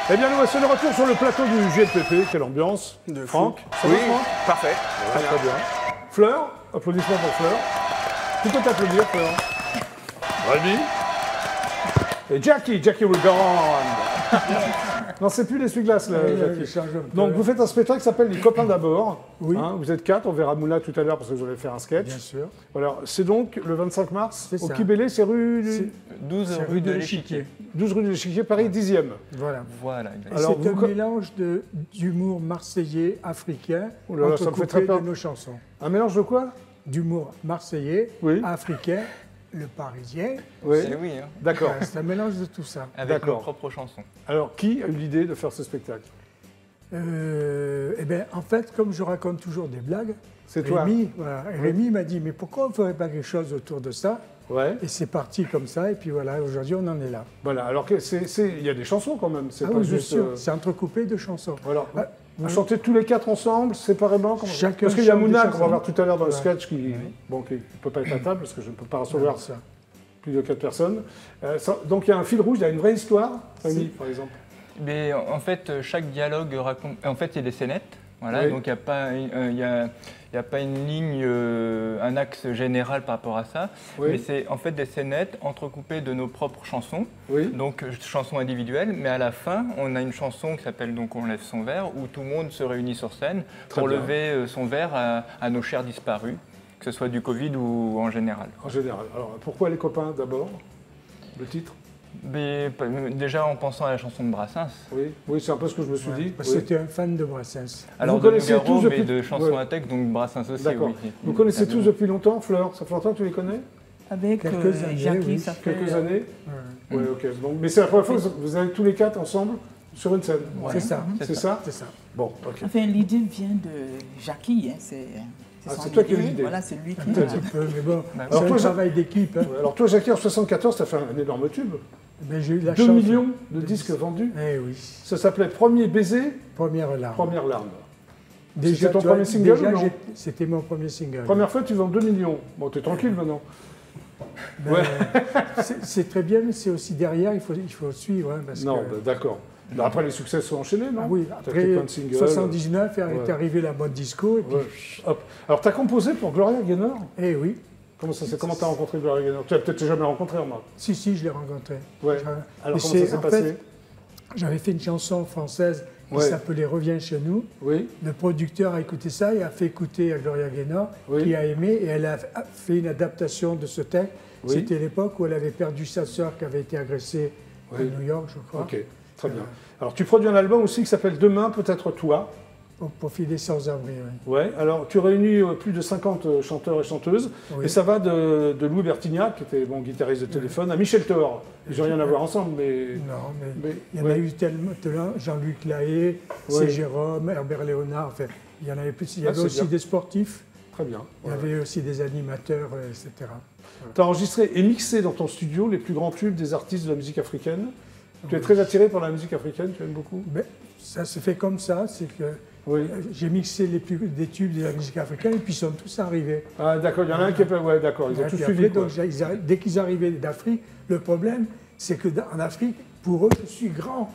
Eh bien, nous voici de retour sur le plateau du GLPP. Quelle ambiance. Franck, ça va, Oui, Franck? parfait. Voilà, très bien. Fleur, applaudissements pour Fleur. Tu peux t'applaudir, Fleur. Rémi. Et Jackie will go on. Non, c'est plus l'essuie-glace, là, Jackie. Donc, vous faites un spectacle qui s'appelle Les Copains d'abord. Oui. Hein, vous êtes 4, on verra Moula tout à l'heure parce que vous allez faire un sketch. Bien sûr. Alors, c'est donc le 25 mars C'est au ça. Kibélé, c'est rue du... 12 rue de l'Échiquier. 12 rue de l'Échiquier, Paris 10e. Voilà. Voilà, Et exactement. Alors, c'est vous- un mélange d'humour marseillais, africain, Oh là là, ça me fait très entrecoupé peur. de nos chansons. Un mélange de quoi? D'humour marseillais, Oui. africain, le parisien. Oui. C'est oui, hein, D'accord. Voilà, c'est un mélange de tout ça. avec D'accord. nos propres chansons. Alors, qui a eu l'idée de faire ce spectacle? Eh bien, en fait, comme je raconte toujours des blagues, C'est toi. Rémi, voilà, Rémi m'a dit, mais pourquoi on ne ferait pas quelque chose autour de ça? Ouais. Et c'est parti comme ça, et puis voilà, aujourd'hui on en est là. Voilà. Alors, il y a des chansons quand même. C'est Ah pas oui, bien juste. sûr, c'est entrecoupé de chansons. Voilà. Ah, Vous chantez tous les 4 ensemble, séparément comment... Chacun Parce qu'il y a chante des Mouna qu'on va chansons. voir tout à l'heure dans le Ouais. sketch qui ne peut pas être à table parce que je ne peux pas recevoir Voilà, ça. plus de 4 personnes. Donc il y a un fil rouge, il y a une vraie histoire, Rémi, par exemple. Mais en fait, chaque dialogue raconte. En fait, il y a des scénettes. Voilà, Oui. donc il n'y a pas, il y a pas une ligne, un axe général par rapport à ça. Oui. Mais c'est en fait des scénettes entrecoupées de nos propres chansons. Oui. Donc chansons individuelles, mais à la fin, on a une chanson qui s'appelle donc On lève son verre, où tout le monde se réunit sur scène Très pour bien. lever son verre à nos chers disparus, que ce soit du Covid ou en général. En général. Alors pourquoi les copains d'abord? Le titre? Mais déjà en pensant à la chanson de Brassens. Oui. Oui, c'est un peu ce que je me suis dit. Parce Oui. que c'était un fan de Brassens. Alors Vous de connaissez Nougaro, tous mais depuis- de chansons Ouais. à texte, donc Brassens aussi, D'accord. oui. Vous connaissez tous Évidemment. depuis longtemps, Fleur? Ça fait longtemps que tu les connais? Avec Quelques années, Jackie, oui. ça fait... Quelques années? Ouais. Oui, ok. Donc, mais c'est la première fois que vous allez tous les 4 ensemble sur une scène. C'est ça, C'est ça? c'est ça. Bon, ok. Enfin, l'idée vient de Jackie, hein, c'est Ah, son c'est toi qui as eu l'idée. Voilà, c'est lui qui Un petit peu, mais bon, Bah, c'est alors un toi, travail d'équipe. Hein. Ouais, alors toi, Jackie, en 74, tu as fait un énorme tube. Mais j'ai eu la 2 chance. millions de disques vendus. Eh oui, Ça s'appelait Premier baiser, première larme. première larme. Déjà, C'était ton tu vois, premier single déjà, ou non? C'était mon premier single. Première fois, tu vends 2 millions. Bon, t'es tranquille maintenant. Ben, Ouais. c'est très bien, mais c'est aussi derrière, il faut suivre. Hein, parce Non, que, bah, d'accord. Mais après, les succès sont enchaînés, non? ah oui, T'as fait après plein de singles. 79, est Ouais. arrivé la mode disco, et puis, Ouais. Hop. Alors, t'as composé pour Gloria Gaynor? eh oui, Comment ça s'est? Comment t'as rencontré Gloria Gaynor? Tu l'as peut-être jamais rencontré, remarque. si, je l'ai rencontré. Ouais. J'avais- Alors, et comment ça s'est en passé? fait, j'avais fait une chanson française qui Ouais. s'appelait Reviens chez nous. Oui. Le producteur a écouté ça et a fait écouter à Gloria Gaynor, Oui. qui a aimé, et elle a fait une adaptation de ce texte. Oui. C'était l'époque où elle avait perdu sa sœur qui avait été agressée à Oui. New York, je crois, Ok, très bien. Alors, tu produis un album aussi qui s'appelle Demain, peut-être toi. au profit des sans-abri. Oui. Ouais, alors tu réunis plus de 50 chanteurs et chanteuses, Oui. et ça va de Louis Bertignac, qui était bon guitariste de Téléphone, à Michel Thor. Ils n'ont rien à voir ensemble, mais... Non, mais il y en ouais. a eu tellement, Jean-Luc Lahaye, Ouais. C. Jérôme, Herbert Léonard, enfin, il y en avait plus. Il y Ah, avait c'est aussi bien. des sportifs, Très bien. il y avait aussi des animateurs, etc. Tu as enregistré et mixé dans ton studio les plus grands tubes des artistes de la musique africaine. Tu es très attiré par la musique africaine, tu aimes beaucoup? Mais ça se fait comme ça, c'est que Oui. j'ai mixé des tubes de la musique africaine et puis ils sont tous arrivés. Ah d'accord, il y en a un qui est pas... Ouais, d'accord, ils ont Et tous puis suivi. après, quoi. donc, dès qu'ils arrivaient d'Afrique, le problème, c'est qu'en Afrique, pour eux, je suis grand.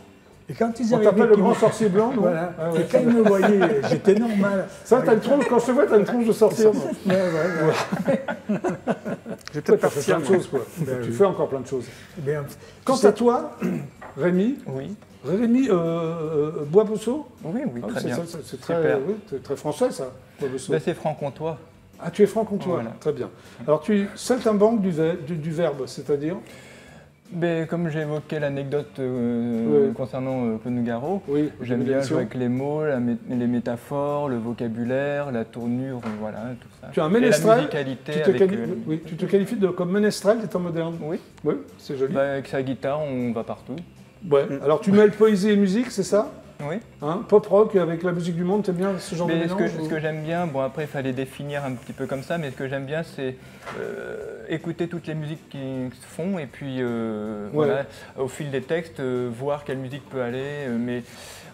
Et quand ils On arrivaient... t'appelle le qu'ils grand me- sorcier blanc, non? Voilà. Ah ouais. Et quand ils me voyaient, j'étais normal. Ça, t'as une tronche, quand je te vois, t'as une tronche de sorcier. moi. Ouais, ouais. Je vais Toi, peut-être t'as fait partir. plein de choses, quoi. Ben Tu oui. fais encore plein de choses. Bien, Quant tu sais- à toi, Rémi, Oui, Boisbousseau, oui, ah, très c'est bien. ça, c'est très, Super. oui, c'est très français, ça, Boisbousseau. Bah, c'est franc-comtois. Ah, tu es franc-comtois, Voilà. très bien. Alors, tu es saltimbanque du verbe, c'est-à-dire? Mais comme j'ai évoqué l'anecdote Oui. concernant Claude Nougaro, Oui, j'aime au début de bien l'émission. jouer avec les mots, les métaphores, le vocabulaire, la tournure, voilà, tout ça. Tu es un Et la ménestrel, musicalité tu te, avec... oui, tu te qualifies comme ménestrel des temps modernes. Oui, Oui, c'est joli. bah, avec sa guitare, on va partout. Ouais. Alors, tu mêles poésie et musique, c'est ça? Oui. Hein, pop rock avec la musique du monde, t'aimes bien ce genre de Mais mélange? ce que j'aime bien, bon après il fallait définir un petit peu comme ça, mais ce que j'aime bien c'est écouter toutes les musiques qui se font et puis voilà, au fil des textes, voir quelle musique peut aller. Mais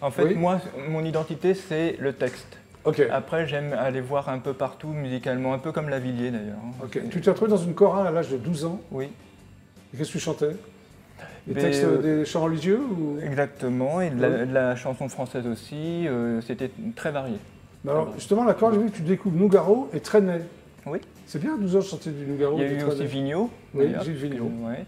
en fait, Oui. moi, mon identité c'est le texte. Ok. Après, j'aime aller voir un peu partout musicalement, un peu comme Lavilliers d'ailleurs. Ok. Tu t'es retrouvé dans une chorale à l'âge de 12 ans. Oui. Et qu'est-ce que tu chantais? Les Mais, textes des chants religieux ou... Exactement, et de la chanson française aussi, c'était très varié. Alors, justement, là, quand j'ai vu que tu découvres Nougaro et Trenet. Oui. C'est bien, 12 ans, je chantais du Nougaro. Il y a eu aussi Vigneault. Oui, d'ailleurs, Gilles Vigneault. ouais.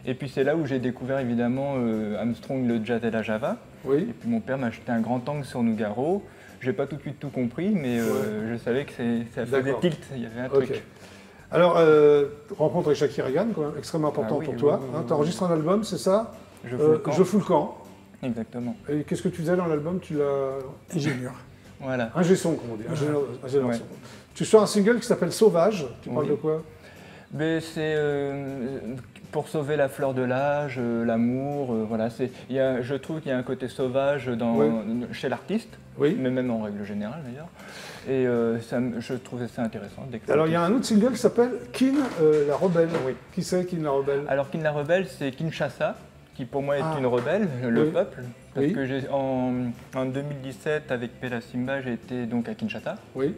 Et puis c'est là où j'ai découvert évidemment Armstrong, le jazz et la java. Oui. Et puis mon père m'a acheté un grand tank sur Nougaro. Je n'ai pas tout de suite tout compris, mais je savais que ça faisait tilt, il y avait un truc. Alors, rencontre avec Jackie Reagan, quand même, extrêmement important pour toi. Tu enregistres un album, c'est ça? Je fous le camp. Exactement. Et qu'est-ce que tu faisais dans l'album? Tu l'as... Ingénieur. Voilà. Ingé son, comme on dit. Ingénieur son. Tu sors un single qui s'appelle Sauvage. Tu parles de quoi? Mais c'est pour sauver la fleur de l'âge, l'amour, voilà. Je trouve qu'il y a un côté sauvage chez l'artiste, mais même en règle générale d'ailleurs. Et je trouvais ça intéressant. Alors il y a un autre single qui s'appelle Kin la Rebelle. Oui. Qui c'est Kin la Rebelle? Alors Kin la Rebelle, c'est Kinshasa, qui pour moi est une rebelle, le peuple. Parce que en 2017, avec Pela Simba, j'ai été donc à Kinshasa. Oui.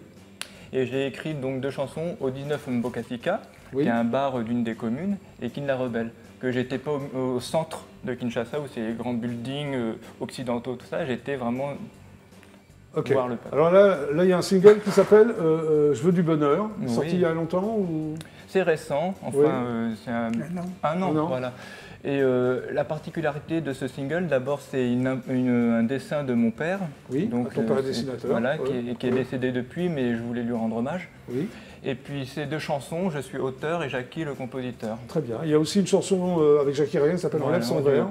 Et j'ai écrit donc 2 chansons au 19 Mbokatika, qui est un bar d'une des communes, et Kin la Rebelle. Que j'étais pas au centre de Kinshasa, où c'est les grands buildings occidentaux, tout ça. J'étais vraiment voir le peuple. Alors là, il y a un single qui s'appelle Je veux du bonheur, sorti il y a longtemps ou... C'est récent, enfin c'est un an, voilà. Et la particularité de ce single, d'abord, c'est un dessin de mon père. Oui, donc, ton père est dessinateur. Voilà, qui est décédé depuis, mais je voulais lui rendre hommage. Oui. Et puis ces 2 chansons, je suis auteur et Jackie le compositeur. Très bien. Il y a aussi une chanson avec Jackie Reagan qui s'appelle Enlève son verre.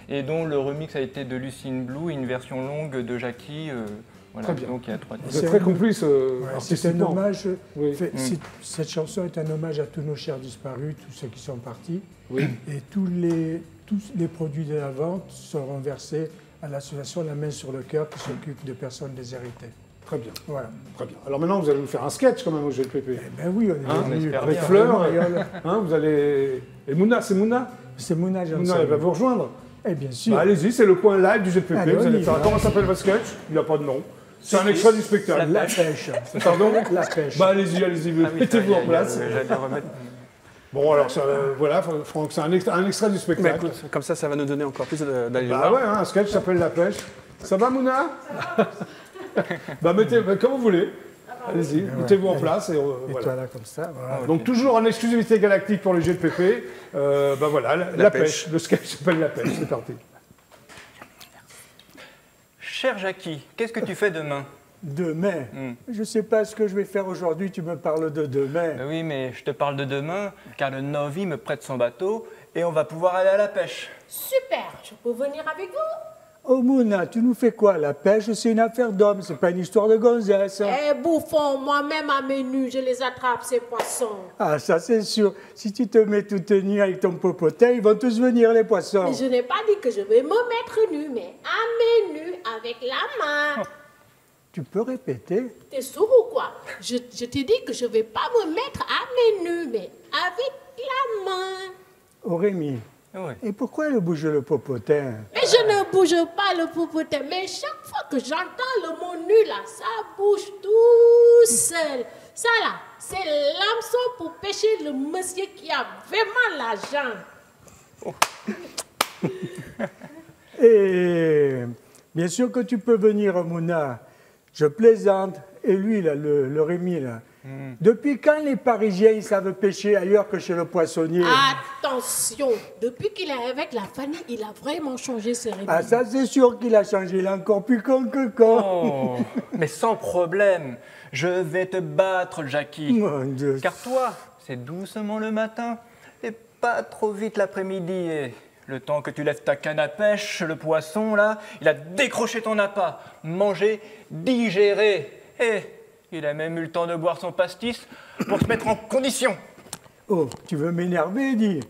Et dont le remix a été de Lucine Blue, une version longue de Jackie. Voilà. Très bien. Donc il y a 3 Vous êtes très complice c'est un hommage. Cette chanson est un hommage à tous nos chers disparus, tous ceux qui sont partis. Oui. Et tous les produits de la vente seront versés à l'association La Main sur le Cœur qui s'occupe de personnes déshéritées. Très bien. Voilà. Très bien. Alors maintenant, vous allez nous faire un sketch quand même au GLPP. Eh ben oui, on est avec Fleur. Vous allez... Et Mouna, c'est Mouna? C'est Mouna Janssen. Mouna, elle va vous rejoindre? Eh bien sûr. Bah, allez-y, c'est le coin live du GLPP. Allez, vous allez faire... Comment s'appelle votre sketch? Il n'y a pas de nom. C'est un extrait du spectacle. La pêche. Pardon? La pêche. Bah allez-y, mettez-vous en place. J'allais remettre... Bon, alors, voilà, Franck, c'est un extrait du spectacle. Mais écoute, comme ça va nous donner encore plus d'aller voir. Bah ouais, un sketch s'appelle La Pêche. Ça va, Mouna? Bah, comme vous voulez. Allez-y, mettez-vous en place. Et voilà, comme ça. Voilà. Donc, toujours en exclusivité galactique pour le GLPP. Bah voilà, la pêche. Le sketch s'appelle La Pêche. C'est parti. Cher Jackie, qu'est-ce que tu fais demain? Demain? Je ne sais pas ce que je vais faire aujourd'hui, tu me parles de demain. Oui, mais je te parle de demain, car le Novi me prête son bateau et on va pouvoir aller à la pêche. Super, je peux venir avec vous? Oh Mouna, tu nous fais quoi? La pêche, c'est une affaire d'homme, c'est pas une histoire de gonzesse. Eh bouffon, moi-même à mes nus, je les attrape, ces poissons. Ah, ça c'est sûr. Si tu te mets toute nue avec ton popotin, ils vont tous venir, les poissons. Mais je n'ai pas dit que je vais me mettre nue, mais à mes nus, avec la main. Tu peux répéter? T'es sourd ou quoi? Je t'ai dit que je ne vais pas me mettre à mes nus, mais avec la main. Oh Rémi, et pourquoi elle bouge le popotin? Mais je ne bouge pas le popotin, mais chaque fois que j'entends le mot nu là, ça bouge tout seul. Ça là, c'est l'hameçon pour pêcher le monsieur qui a vraiment l'argent. Et bien sûr que tu peux venir, Mouna. Je plaisante. Et lui, là, le Rémi, là. Depuis quand les Parisiens ils savent pêcher ailleurs que chez le poissonnier? Attention, depuis qu'il est avec la famille, il a vraiment changé ses Rémi. Ah ça c'est sûr qu'il a changé, il est encore plus con que con. Oh, mais sans problème, je vais te battre, Jackie. Mon Dieu. Car toi, c'est doucement le matin et pas trop vite l'après-midi. Et le temps que tu lèves ta canne à pêche, le poisson là, il a décroché ton appât, mangé, digéré. Et il a même eu le temps de boire son pastis pour se mettre en condition. Oh, tu veux m'énerver, dis.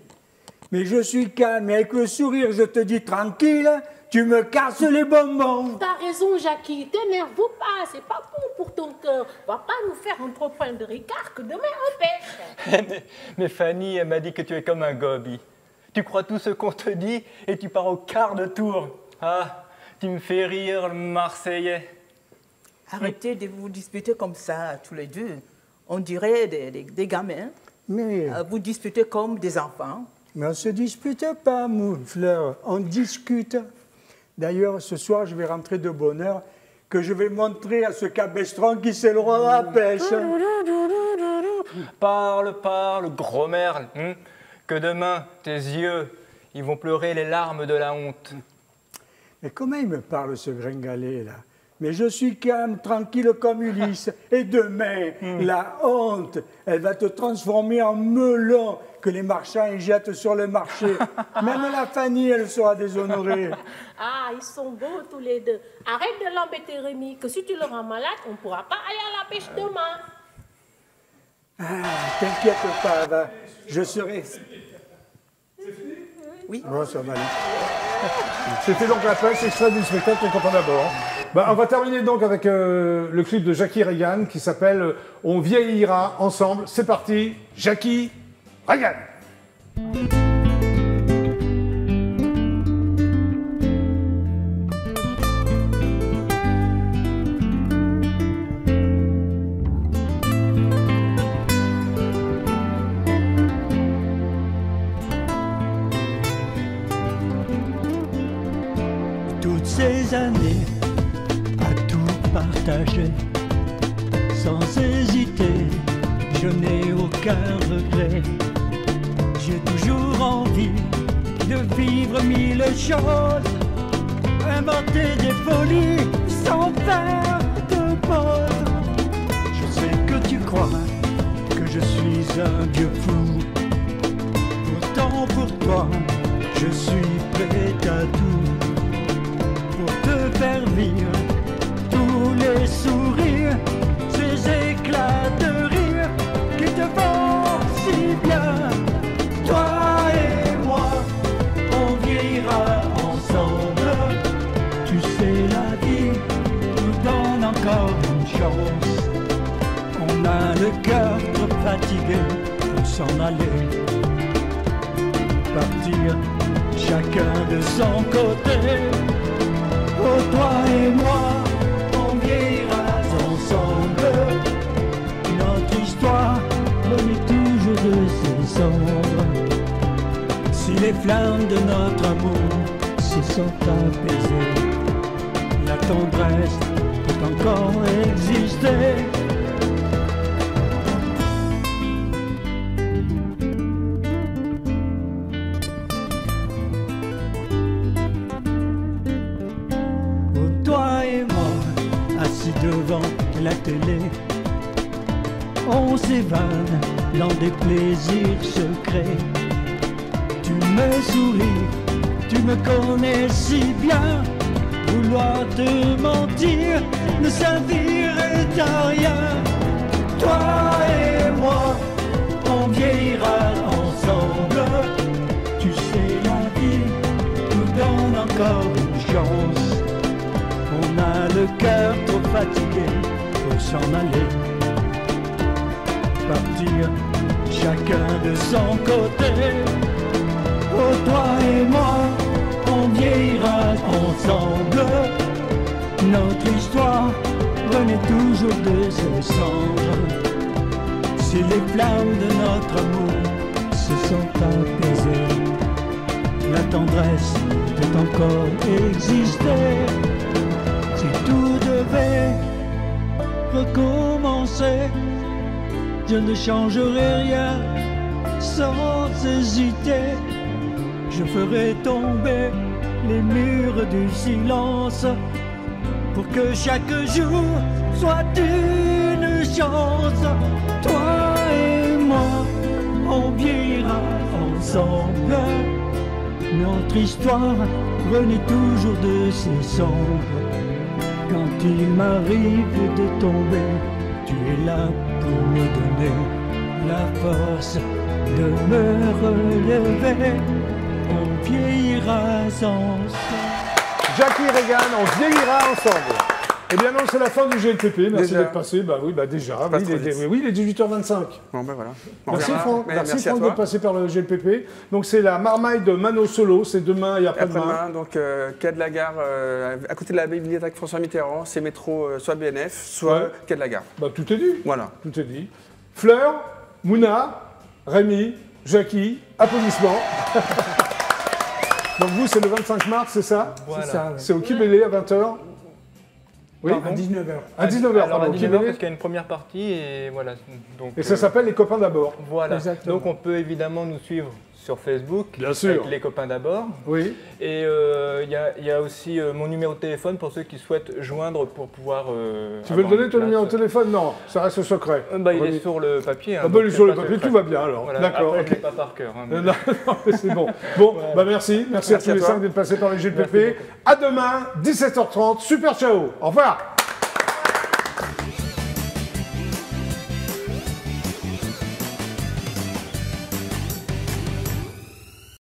Mais je suis calme, et avec le sourire, je te dis tranquille, tu me casses les bonbons. T'as raison, Jackie, t'énerve pas, c'est pas bon pour ton cœur. Va pas nous faire un trop point de Ricard que demain on pêche. mais Fanny, elle m'a dit que tu es comme un gobi. Tu crois tout ce qu'on te dit et tu pars au quart de tour. Ah, tu me fais rire, le Marseillais. Arrêtez de vous disputer comme ça, tous les deux. On dirait des gamins. Mais... Vous disputez comme des enfants. Mais on ne se dispute pas, Moonfleur, on discute. D'ailleurs, ce soir, je vais rentrer de bonne heure, que je vais montrer à ce cabestron qui c'est le roi de la pêche. Parle, parle, gros merle, que demain, tes yeux, ils vont pleurer les larmes de la honte. Mais comment il me parle, ce gringalet, là? Mais je suis calme, tranquille comme Ulysse. Et demain, la honte, elle va te transformer en melon que les marchands y jettent sur le marché. Même la Fanny, elle sera déshonorée. Ah, ils sont beaux tous les deux. Arrête de l'embêter, Rémi, que si tu le rends malade, on ne pourra pas aller à la pêche demain. Ah, t'inquiète pas, va. Je serai... Oui. Bon, ça va aller. C'était donc la pêche, extrait du spectacle Les Copains d'abord. Bah, on va terminer donc avec le clip de Jackie Reagan qui s'appelle On vieillira ensemble. C'est parti, Jackie Reagan. Toutes ces années à tout partager, sans hésiter, je n'ai aucun regret. J'ai toujours envie de vivre mille choses, inventer des folies sans faire de pause. Je sais que tu crois que je suis un vieux fou, pourtant pour toi, je suis prêt à tout. Pour te faire vivre tous les sourires, ces éclats de rire qui te font si bien. Toi et moi, on vieillira ensemble. Tu sais, la vie nous donne encore une chance. On a le cœur trop fatigué pour s'en aller, partir chacun de son côté. Oh, toi et moi, on vieillira ensemble. Notre histoire renaît toujours de ses cendres. Si les flammes de notre amour se sont apaisées, la tendresse peut encore exister. Devant la télé, on s'évade dans des plaisirs secrets. Tu me souris, tu me connais si bien. Vouloir te mentir ne servirait à rien. Toi et moi, on vieillira ensemble. Tu sais, la vie nous donne encore une chance. On a le cœur trop fatigué pour s'en aller, partir chacun de son côté. Oh, toi et moi, on vieillira ensemble. Notre histoire renaît toujours de ses cendres. Si les flammes de notre amour se sont apaisées, la tendresse peut encore exister. Si tout devait recommencer, je ne changerai rien sans hésiter. Je ferai tomber les murs du silence pour que chaque jour soit une chance. Toi et moi, on vieillira ensemble. Notre histoire renaît toujours de ses cendres. Quand il m'arrive de tomber, tu es là pour me donner la force de me relever. On vieillira ensemble. Jackie Reagan, on vieillira ensemble. Eh bien non, c'est la fin du GLPP. Merci d'être passé. Bah oui, bah déjà. Oui, il est 18h25. Bon, ben voilà. Merci Franck, merci Franck d'être passé par le GLPP. Donc c'est la marmaille de Mano Solo, c'est demain et après-demain. Donc quai de la Gare, à côté de la bibliothèque François Mitterrand, c'est métro soit BNF, soit quai de la Gare. Bah tout est dit. Voilà. Tout est dit. Fleur, Mouna, Rémi, Jackie, applaudissements. Donc vous, c'est le 25 mars, c'est ça? Voilà. C'est ça, ouais. C'est au Kibélé à 20h? Oui, À 19h. à 19h, Alors, pardon, à au 19h, Kibélé. parce qu'il y a une première partie et voilà. Donc, Et ça s'appelle Les Copains d'abord. Voilà. Exactement. Donc on peut évidemment nous suivre sur Facebook, Bien sûr. avec Les Copains d'abord. Oui. Et il y a aussi mon numéro de téléphone pour ceux qui souhaitent joindre pour pouvoir... Tu veux le avoir donner une ton place. numéro de téléphone? Non, ça reste secret. Il Remis. est sur le papier. Ah bah, il est donc sur le c'est pas papier, secret. tout va bien alors. Voilà. D'accord, Après, ok. je l'ai pas par cœur. hein, mais- Non, non, mais c'est bon. Bon, bah merci. Merci à Merci tous à les toi. 5 d'être passés par les Merci GPP. beaucoup. À demain, 17h30. Super ciao. Au revoir.